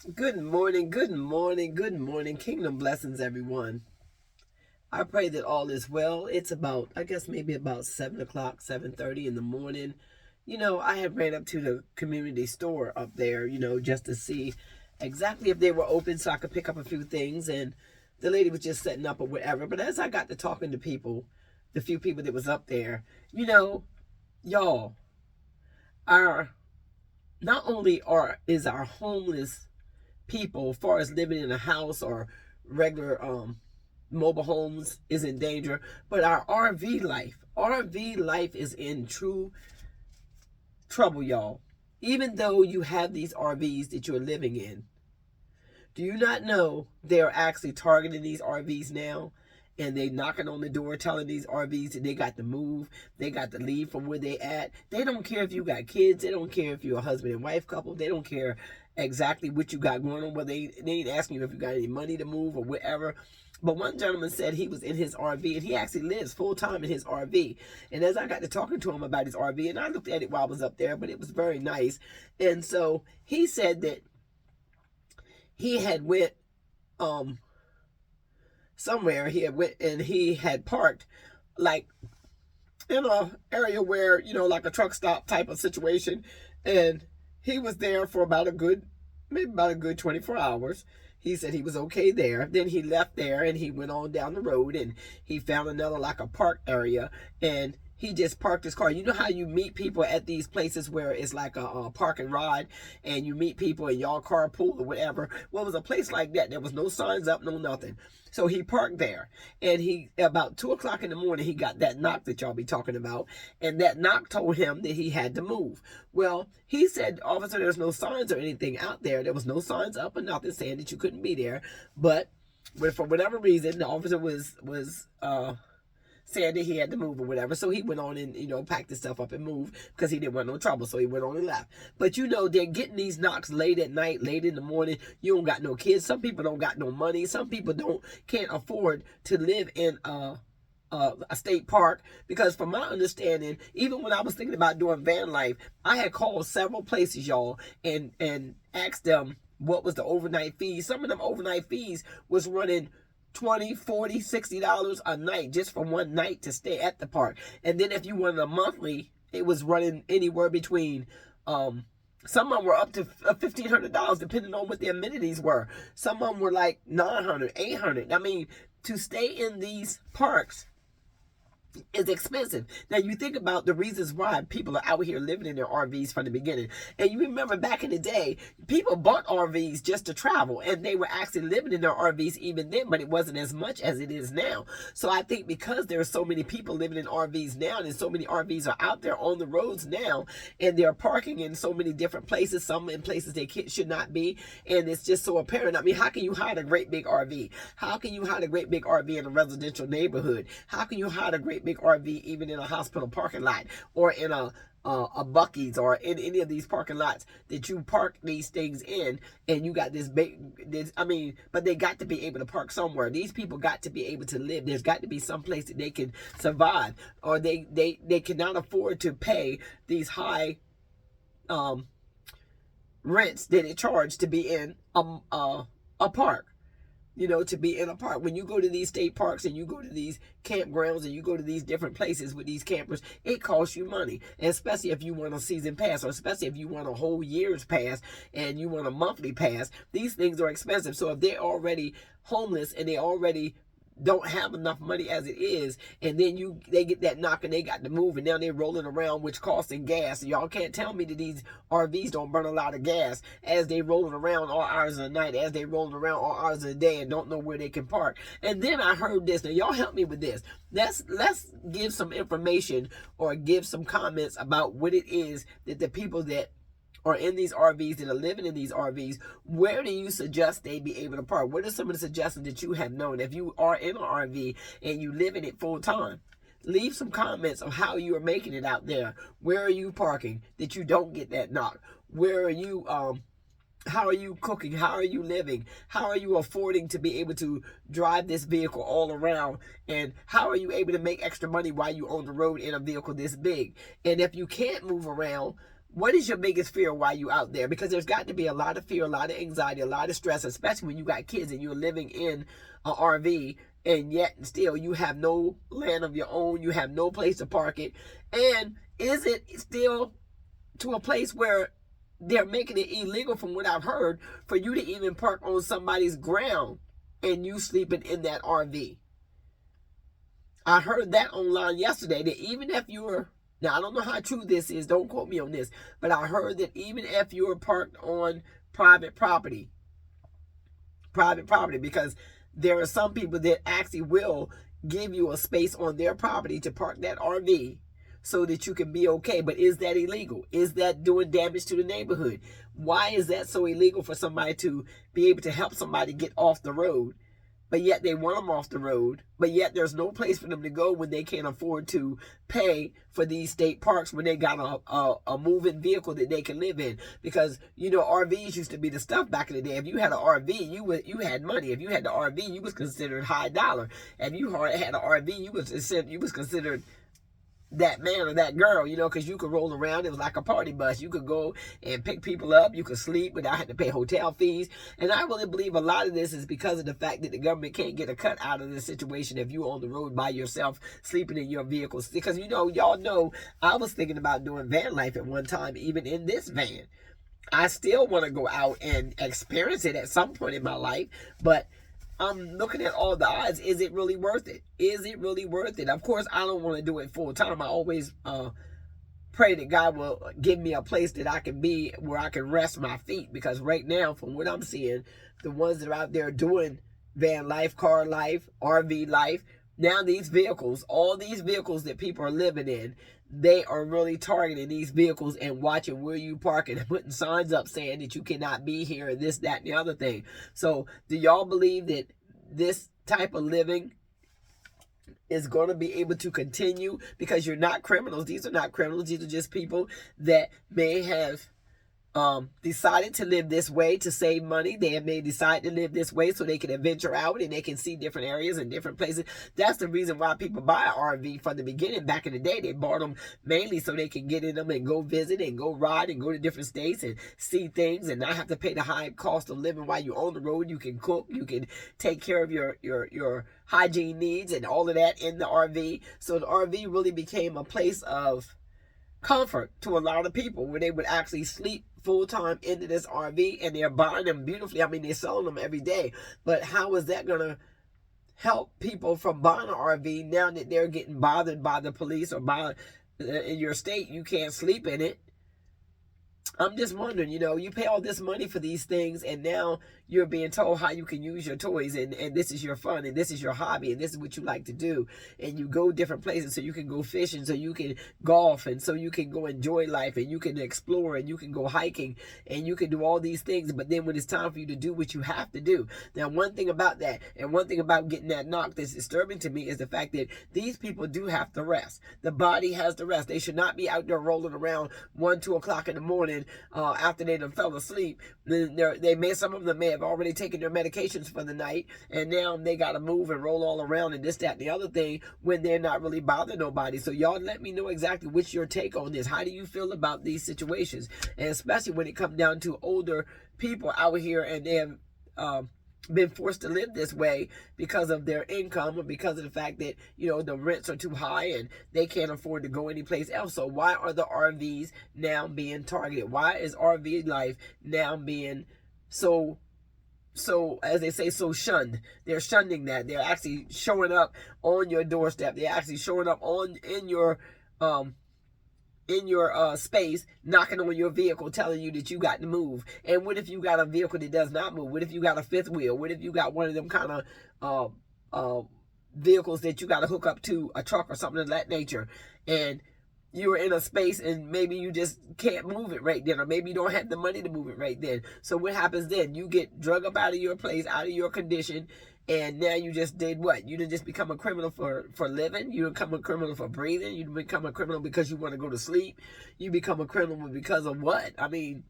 Good morning, good morning, good morning. Kingdom blessings, everyone. I pray that all is well. It's about, I guess, maybe about 7 o'clock, 7:30 in the morning. I had ran up to the community store up there, just to see exactly if they were open so I could pick up a few things. And the lady was just setting up or whatever. But as I got to talking to people, the few people that was up there, y'all, our not only is our homeless people, as far as living in a house or regular mobile homes, is in danger, but our RV life is in true trouble, y'all. Even though you have these RVs that you're living in, do you not know they're actually targeting these RVs now? And they knocking on the door telling these RVs that they got to move, they got to leave from where they at. They don't care if you got kids, they don't care if you're a husband and wife couple, they don't care exactly what you got going on, but they ain't asking you if you got any money to move or whatever. But one gentleman said he was in his RV and he actually lives full time in his RV. And as I got to talking to him about his RV, and I looked at it while I was up there, but it was very nice. And so he said that he had went um somewhere. He had went and he had parked like in a area where, like a truck stop type of situation. And he was there for maybe about a good 24 hours. He said he was okay there. Then he left there and he went on down the road and he found another, like, a park area, and he just parked his car. You know how you meet people at these places where it's like a park and ride, and you meet people and y'all carpool or whatever? Well, it was a place like that. There was no signs up, no nothing. So he parked there, and he, about 2 o'clock in the morning, he got that knock that y'all be talking about, and that knock told him that he had to move. Well, he said, officer, there's no signs or anything out there. There was no signs up or nothing saying that you couldn't be there, but for whatever reason, the officer was saying that he had to move or whatever. So he went on and, packed his stuff up and moved because he didn't want no trouble. So he went on and left. But they're getting these knocks late at night, late in the morning. You don't got no kids. Some people don't got no money. Some people can't afford to live in a state park, because from my understanding, even when I was thinking about doing van life, I had called several places, y'all, and asked them what was the overnight fees. Some of them overnight fees was running 20, 40, $60 a night just for one night to stay at the park. And then if you wanted a monthly, it was running anywhere between some of them were up to $1,500 depending on what the amenities were. Some of them were like 900, 800. I mean, to stay in these parks is expensive. Now you think about the reasons why people are out here living in their RVs from the beginning. And you remember back in the day, people bought RVs just to travel, and they were actually living in their RVs even then, but it wasn't as much as it is now. So I think because there are so many people living in RVs now, and so many RVs are out there on the roads now, and they're parking in so many different places, some in places they should not be, and it's just so apparent. I mean, how can you hide a great big RV? How can you hide a great big RV in a residential neighborhood? How can you hide a great big RV even in a hospital parking lot, or in a Buc-ee's, or in any of these parking lots that you park these things in? And you got but they got to be able to park somewhere. These people got to be able to live. There's got to be some place that they can survive, or they cannot afford to pay these high rents that it charge to be in a park. To be in a park. When you go to these state parks and you go to these campgrounds and you go to these different places with these campers, it costs you money. And especially if you want a season pass, or especially if you want a whole year's pass and you want a monthly pass, these things are expensive. So if they're already homeless and they already don't have enough money as it is, and then they get that knock and they got to move, and now they're rolling around, which costing gas. Y'all can't tell me that these RVs don't burn a lot of gas as they rolling around all hours of the night, as they rolling around all hours of the day, and don't know where they can park. And then I heard this. Now y'all help me with this. Let's give some information or give some comments about what it is that the people that or in these RVs, that are living in these RVs, where do you suggest they be able to park? What are some of the suggestions that you have known? If you are in an RV and you live in it full time, leave some comments of how you are making it out there. Where are you parking that you don't get that knock? Where are you, how are you cooking? How are you living? How are you affording to be able to drive this vehicle all around? And how are you able to make extra money while you on the road in a vehicle this big? And if you can't move around, What is your biggest fear while you out there? Because there's got to be a lot of fear, a lot of anxiety, a lot of stress, especially when you got kids and you're living in an RV, and yet still you have no land of your own, you have no place to park it. And is it still to a place where they're making it illegal, from what I've heard, for you to even park on somebody's ground and you sleeping in that RV? I heard that online yesterday, that even if you're, now I don't know how true this is, don't quote me on this, but I heard that even if you're parked on private property, because there are some people that actually will give you a space on their property to park that RV so that you can be okay. But is that illegal? Is that doing damage to the neighborhood? Why is that so illegal for somebody to be able to help somebody get off the road, but yet they want them off the road, but yet there's no place for them to go when they can't afford to pay for these state parks, when they got a moving vehicle that they can live in? Because, you know, RVs used to be the stuff back in the day. If you had an RV, you had money. If you had the RV, you was considered high dollar. If you had an RV, you was considered that man or that girl, you know, because you could roll around. It was like a party bus. You could go and pick people up. You could sleep without having to pay hotel fees. And I really believe a lot of this is because of the fact that the government can't get a cut out of this situation if you're on the road by yourself, sleeping in your vehicles. Because, you know, y'all know, I was thinking about doing van life at one time, even in this van. I still want to go out and experience it at some point in my life, but I'm looking at all the odds. Is it really worth it? Is it really worth it? Of course, I don't want to do it full time. I always pray that God will give me a place that I can be, where I can rest my feet. Because right now, from what I'm seeing, the ones that are out there doing van life, car life, RV life, now these vehicles, all these vehicles that people are living in, they are really targeting these vehicles and watching where you park and putting signs up saying that you cannot be here and this, that, and the other thing. So do y'all believe that this type of living is going to be able to continue? Because you're not criminals. These are not criminals. These are just people that may have decided to live this way to save money. They may decide to live this way so they can venture out and they can see different areas and different places. That's the reason why people buy an RV from the beginning. Back in the day, they bought them mainly so they can get in them and go visit and go ride and go to different states and see things and not have to pay the high cost of living while you're on the road. You can cook, you can take care of your hygiene needs and all of that in the RV. So the RV really became a place of comfort to a lot of people, where they would actually sleep full-time into this RV, and they're buying them beautifully. I mean, they're selling them every day. But how is that going to help people from buying an RV now that they're getting bothered by the police, or by in your state you can't sleep in it? I'm just wondering, you know, you pay all this money for these things, and now you're being told how you can use your toys, and this is your fun, and this is your hobby, and this is what you like to do. And you go different places so you can go fishing, so you can golf, and so you can go enjoy life, and you can explore, and you can go hiking, and you can do all these things. But then when it's time for you to do what you have to do. Now, one thing about that, and one thing about getting that knock that's disturbing to me, is the fact that these people do have to rest. The body has to rest. They should not be out there rolling around 1, 2 o'clock in the morning after they done fell asleep. Some of them may have already taken their medications for the night, and now they got to move and roll all around and this, that, and the other thing, when they're not really bothering nobody. So y'all let me know exactly what's your take on this. How do you feel about these situations? And especially when it comes down to older people out here, and they have been forced to live this way because of their income, or because of the fact that, you know, the rents are too high and they can't afford to go anyplace else. So why are the RVs now being targeted? Why is RV life now being so, as they say, so shunned? They're shunning that. They're actually showing up on your doorstep. They're actually showing up in your space, knocking on your vehicle, telling you that you got to move. And what if you got a vehicle that does not move? What if you got a fifth wheel? What if you got one of them kind of vehicles that you got to hook up to a truck or something of that nature, and you're in a space and maybe you just can't move it right then, or maybe you don't have the money to move it right then? So what happens then? You get drug up out of your place, out of your condition, and now you just did what? You didn't just become a criminal for living. You become a criminal for breathing. You become a criminal because you want to go to sleep. You become a criminal because of what? I mean,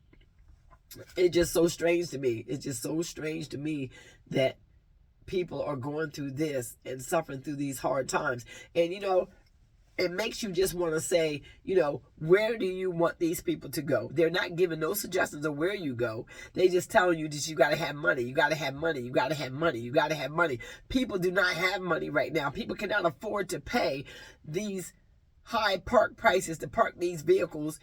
it's just so strange to me. It's just so strange to me that people are going through this and suffering through these hard times. And, you know, it makes you just want to say, where do you want these people to go? They're not giving no suggestions of where you go. They just telling you that you got to have money. You got to have money. You got to have money. You got to have money. People do not have money right now. People cannot afford to pay these high park prices to park these vehicles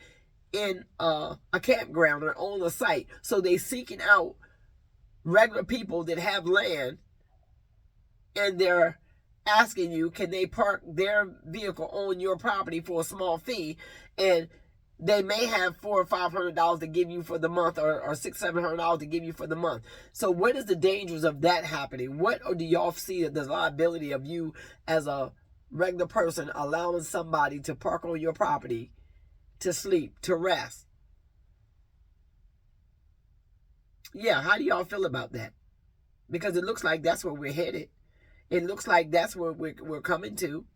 in a campground or on a site. So they seeking out regular people that have land, and they're asking you, can they park their vehicle on your property for a small fee? And they may have $400 or $500 to give you for the month, or $600-700 to give you for the month. So what is the dangers of that happening? What do y'all see the liability of you as a regular person allowing somebody to park on your property to sleep, to rest? Yeah, how do y'all feel about that? Because it looks like that's where we're headed. It looks like that's where we're coming to.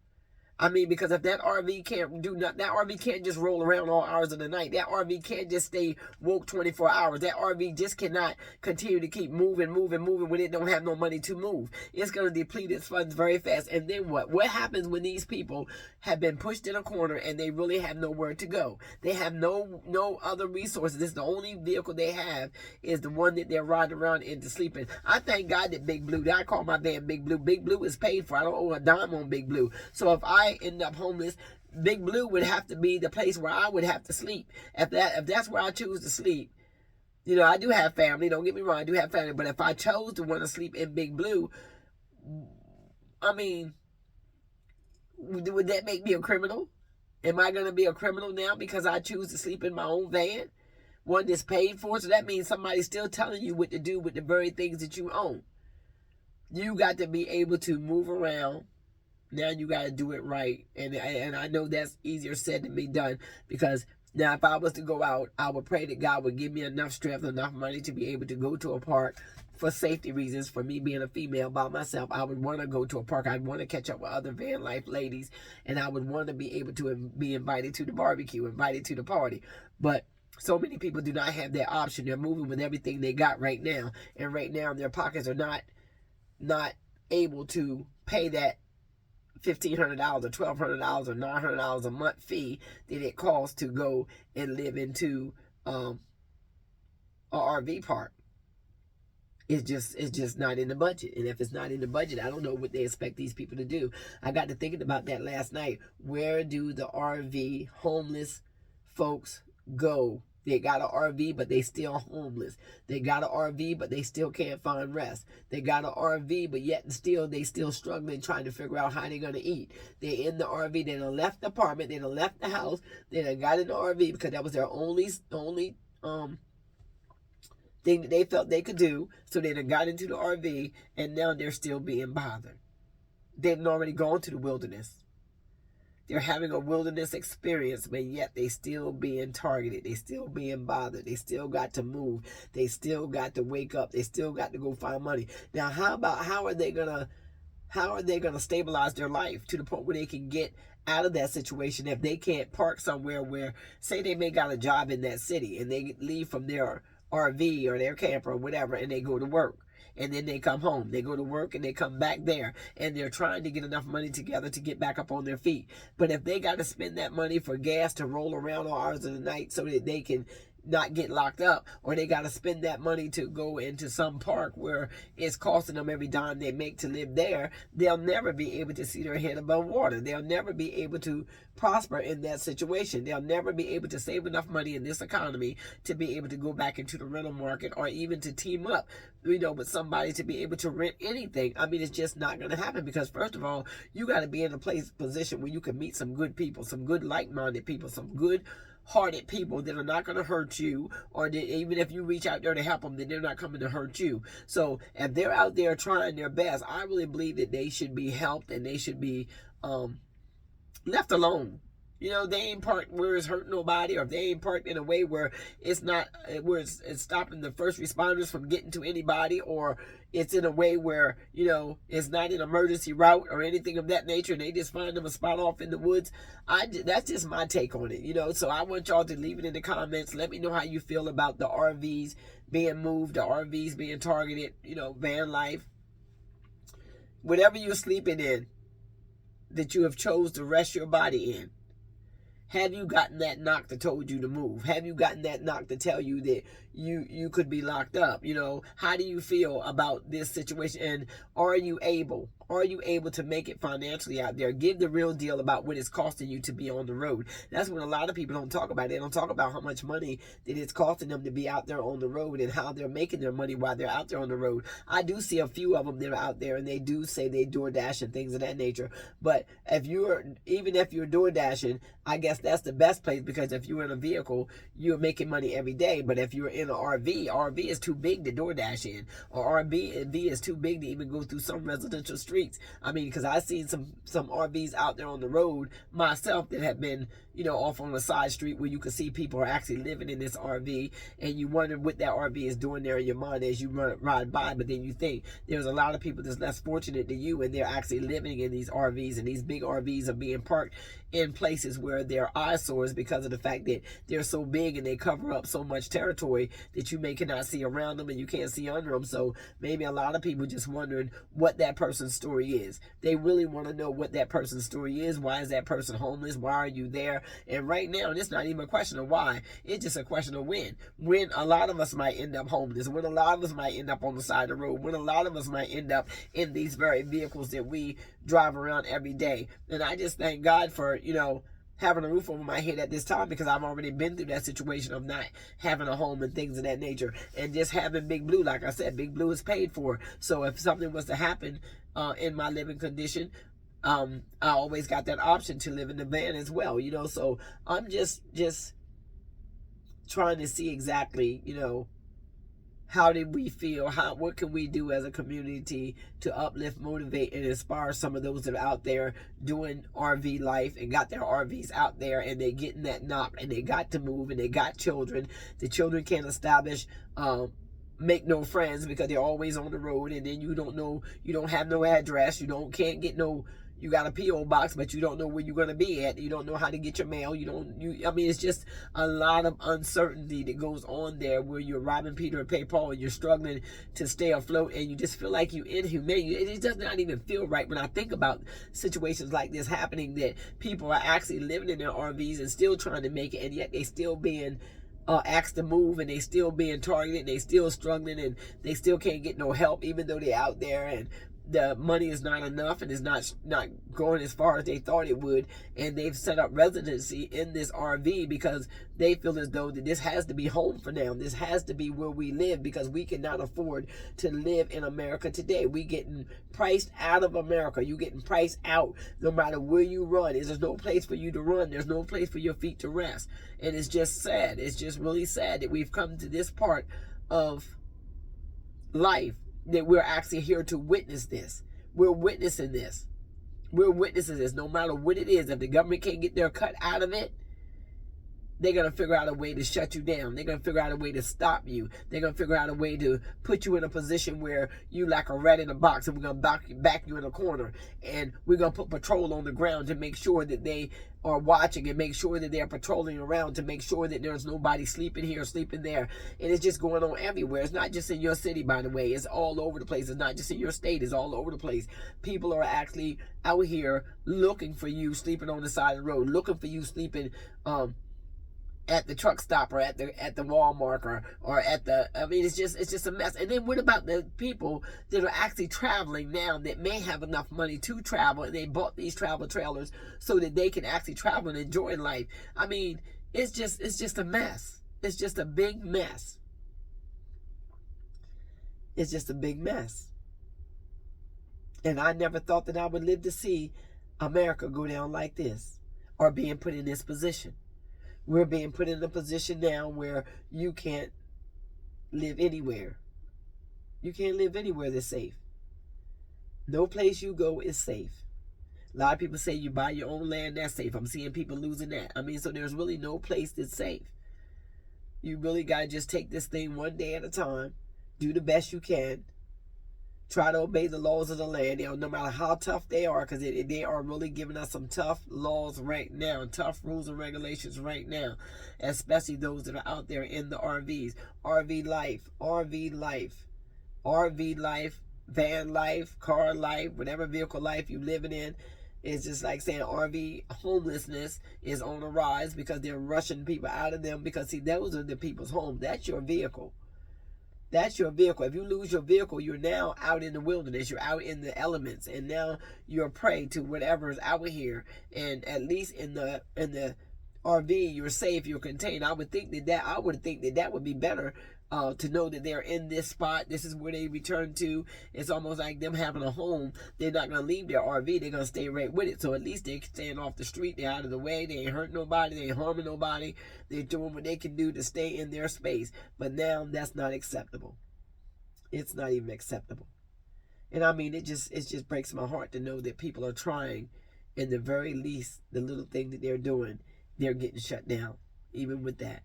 I mean, because if that RV can't do nothing, that RV can't just roll around all hours of the night. That RV can't just stay woke 24 hours. That RV just cannot continue to keep moving when it don't have no money to move. It's going to deplete its funds very fast. And then what? What happens when these people have been pushed in a corner and they really have nowhere to go? They have no other resources. This is the only vehicle they have, is the one that they're riding around in to sleep in. I thank God that Big Blue, that I call my van Big Blue. Big Blue is paid for. I don't owe a dime on Big Blue. So if I end up homeless, Big Blue would have to be the place where I would have to sleep. If that's where I choose to sleep, I do have family. Don't get me wrong, I do have family. But if I chose to want to sleep in Big Blue, I mean, would that make me a criminal? Am I going to be a criminal now because I choose to sleep in my own van, one that's paid for? So that means somebody's still telling you what to do with the very things that you own. You got to be able to move around. Now you got to do it right. And I know that's easier said than be done, because now if I was to go out, I would pray that God would give me enough strength, enough money to be able to go to a park for safety reasons. For me being a female by myself, I would want to go to a park. I'd want to catch up with other van life ladies, and I would want to be able to be invited to the barbecue, invited to the party. But so many people do not have that option. They're moving with everything they got right now. And right now their pockets are not able to pay that $1,500 or $1,200 or $900 a month fee that it costs to go and live into a RV park. It's just not in the budget. And if it's not in the budget, I don't know what they expect these people to do. I got to thinking about that last night. Where do the RV homeless folks go? They got an RV, but they still homeless. They got an RV, but they still can't find rest. They got an RV, but yet and still they still struggling trying to figure out how they're going to eat. They're in the RV. They done left the apartment. They done left the house. They done got in the RV because that was their only thing that they felt they could do. So they done got into the RV, and now they're still being bothered. They done already gone to the wilderness. They're having a wilderness experience, but yet they still being targeted. They still being bothered. They still got to move. They still got to wake up. They still got to go find money. Now, how are they gonna stabilize their life to the point where they can get out of that situation if they can't park somewhere where, say they may got a job in that city and they leave from their RV or their camper or whatever, and they go to work. And then they come home. They go to work and they come back there. And they're trying to get enough money together to get back up on their feet. But if they got to spend that money for gas to roll around all hours of the night so that they can not get locked up, or they got to spend that money to go into some park where it's costing them every dime they make to live there, they'll never be able to see their head above water. They'll never be able to prosper in that situation. They'll never be able to save enough money in this economy to be able to go back into the rental market, or even to team up, with somebody to be able to rent anything. I mean, it's just not going to happen, because first of all, you got to be in a position where you can meet some good people, some good like-minded people, some good hearted people that are not going to hurt you, or that even if you reach out there to help them, then they're not coming to hurt you. So if they're out there trying their best, I really believe that they should be helped, and they should be left alone. They ain't parked where it's hurting nobody, or if they ain't parked in a way where it's not, where it's stopping the first responders from getting to anybody, or it's in a way where, it's not an emergency route or anything of that nature, and they just find them a spot off in the woods. That's just my take on it, so I want y'all to leave it in the comments. Let me know how you feel about the RVs being moved, the RVs being targeted, van life. Whatever you're sleeping in, that you have chose to rest your body in? Have you gotten that knock that told you to move? Have you gotten that knock to tell you that you could be locked up? You know, how do you feel about this situation? And are you able to make it financially out there? Give the real deal about what it's costing you to be on the road. That's what a lot of people don't talk about. They don't talk about how much money that it's costing them to be out there on the road and how they're making their money while they're out there on the road. I do see a few of them that are out there and they do say they DoorDash and things of that nature. But even if you're DoorDashing, I guess that's the best place, because if you're in a vehicle, you're making money every day. But if you're in an RV is too big to DoorDash in, or RV is too big to even go through some residential streets. I mean, because I've seen some RVs out there on the road myself that have been, you know, off on a side street where you can see people are actually living in this RV, and you wonder what that RV is doing there in your mind as you ride by. But then you think there's a lot of people that's less fortunate than you, and they're actually living in these RVs, and these big RVs are being parked in places where they're eyesores because of the fact that they're so big and they cover up so much territory that you cannot see around them and you can't see under them. So maybe a lot of people just wondering what that person's story is. They really want to know what that person's story is. Why is that person homeless? Why are you there? And right now, it's not even a question of why. It's just a question of when. When a lot of us might end up homeless. When a lot of us might end up on the side of the road. When a lot of us might end up in these very vehicles that we drive around every day. And I just thank God for, you know, having a roof over my head at this time, because I've already been through that situation of not having a home and things of that nature, and just having Big Blue. Like I said, Big Blue is paid for. So if something was to happen in my living condition, I always got that option to live in the van as well, you know. So I'm just trying to see exactly, you know, how did we feel? What can we do as a community to uplift, motivate, and inspire some of those that are out there doing RV life and got their RVs out there, and they getting that knock, and they got to move, and they got children. The children can't establish, make no friends because they're always on the road, and then you don't have no address, can't get no. You got a P.O. box, but you don't know where you're going to be at. You don't know how to get your mail. I mean, it's just a lot of uncertainty that goes on there where you're robbing Peter and pay Paul, and you're struggling to stay afloat, and you just feel like you're inhumane. It does not even feel right when I think about situations like this happening, that people are actually living in their RVs and still trying to make it, and yet they still being asked to move, and they still being targeted, and they still struggling, and they still can't get no help, even though they're out there, and the money is not enough, and is not going as far as they thought it would, and they've set up residency in this RV because they feel as though that this has to be home for them. This has to be where we live, because we cannot afford to live in America today. We getting priced out of America. You getting priced out no matter where you run. There's no place for you to run. There's no place for your feet to rest. And it's just sad. It's just really sad that we've come to this part of life, that we're actually here to witness this. We're witnessing this. We're witnessing this. No matter what it is, if the government can't get their cut out of it, they're going to figure out a way to shut you down. They're going to figure out a way to stop you. They're going to figure out a way to put you in a position where you like a rat in a box, and we're going to back you in a corner. And we're going to put patrol on the ground to make sure that they are watching, and make sure that they're patrolling around to make sure that there's nobody sleeping here, sleeping there. And it's just going on everywhere. It's not just in your city, by the way. It's all over the place. It's not just in your state. It's all over the place. People are actually out here looking for you sleeping on the side of the road, looking for you sleeping at the truck stop, or at the Walmart, or at the, I mean, it's just a mess. And then what about the people that are actually traveling now, that may have enough money to travel, and they bought these travel trailers so that they can actually travel and enjoy life? I mean, it's just a mess. It's just a big mess. It's just a big mess. And I never thought that I would live to see America go down like this, or being put in this position. We're being put in a position now where you can't live anywhere. You can't live anywhere that's safe. No place you go is safe. A lot of people say you buy your own land, that's safe. I'm seeing people losing that. I mean, so there's really no place that's safe. You really got to just take this thing one day at a time. Do the best you can. Try to obey the laws of the land, no matter how tough they are, because they are really giving us some tough laws right now, tough rules and regulations right now, especially those that are out there in the RVs. RV life, van life, car life, whatever vehicle life you're living in. It's just like saying RV homelessness is on a rise because they're rushing people out of them, because see, those are the people's home. That's your vehicle. That's your vehicle. If you lose your vehicle, you're now out in the wilderness. You're out in the elements, and now you're a prey to whatever is out here. And at least in the RV, you're safe. You're contained. I would think that would be better. To know that they're in this spot, this is where they return to. It's almost like them having a home. They're not going to leave their RV. They're going to stay right with it. So at least they're staying off the street. They're out of the way. They ain't hurting nobody. They ain't harming nobody. They're doing what they can do to stay in their space. But now that's not acceptable. It's not even acceptable. And I mean, it just breaks my heart to know that people are trying, in the very least, the little thing that they're doing, they're getting shut down, even with that.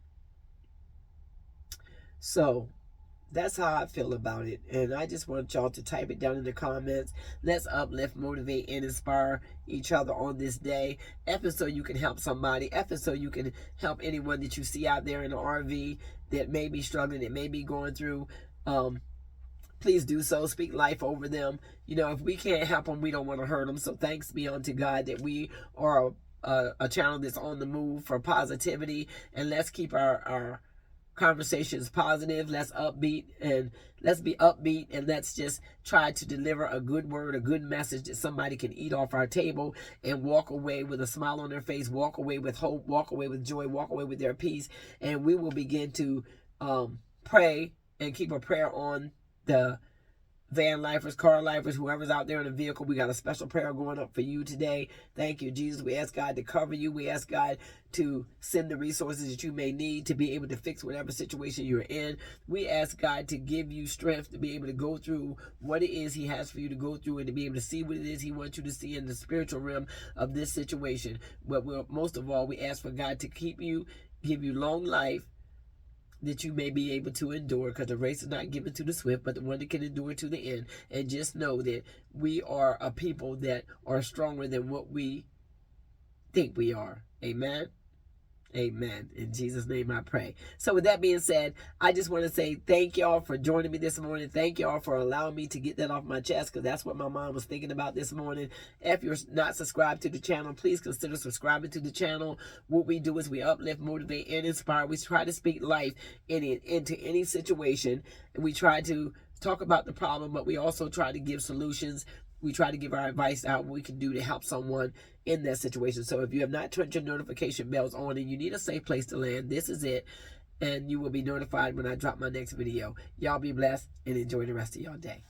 So that's how I feel about it. And I just want y'all to type it down in the comments. Let's uplift, motivate, and inspire each other on this day. F is so you can help somebody. F is so you can help anyone that you see out there in the RV that may be struggling, that may be going through. Please do so. Speak life over them. You know, if we can't help them, we don't want to hurt them. So thanks be unto God that we are a channel that's on the move for positivity. And let's keep our conversations positive. Let's be upbeat, and let's just try to deliver a good word, a good message that somebody can eat off our table and walk away with a smile on their face, walk away with hope, walk away with joy, walk away with their peace. And we will begin to pray and keep a prayer on the van lifers, car lifers, whoever's out there in the vehicle. We got a special prayer going up for you today. Thank you, Jesus. We ask God to cover you. We ask God to send the resources that you may need to be able to fix whatever situation you're in. We ask God to give you strength to be able to go through what it is He has for you to go through, and to be able to see what it is He wants you to see in the spiritual realm of this situation. But most of all, we ask for God to keep you, give you long life, that you may be able to endure, because the race is not given to the swift, but the one that can endure to the end. And just know that we are a people that are stronger than what we think we are. Amen. Amen. In Jesus' name I pray. So with that being said, I just want to say thank y'all for joining me this morning. Thank y'all for allowing me to get that off my chest, because that's what my mom was thinking about this morning. If you're not subscribed to the channel, please consider subscribing to the channel. What we do is we uplift, motivate, and inspire. We try to speak life into any situation, and we try to talk about the problem, but we also try to give solutions. We try to give our advice out, what we can do to help someone in that situation. So if you have not turned your notification bells on and you need a safe place to land, this is it. And you will be notified when I drop my next video. Y'all be blessed and enjoy the rest of your day.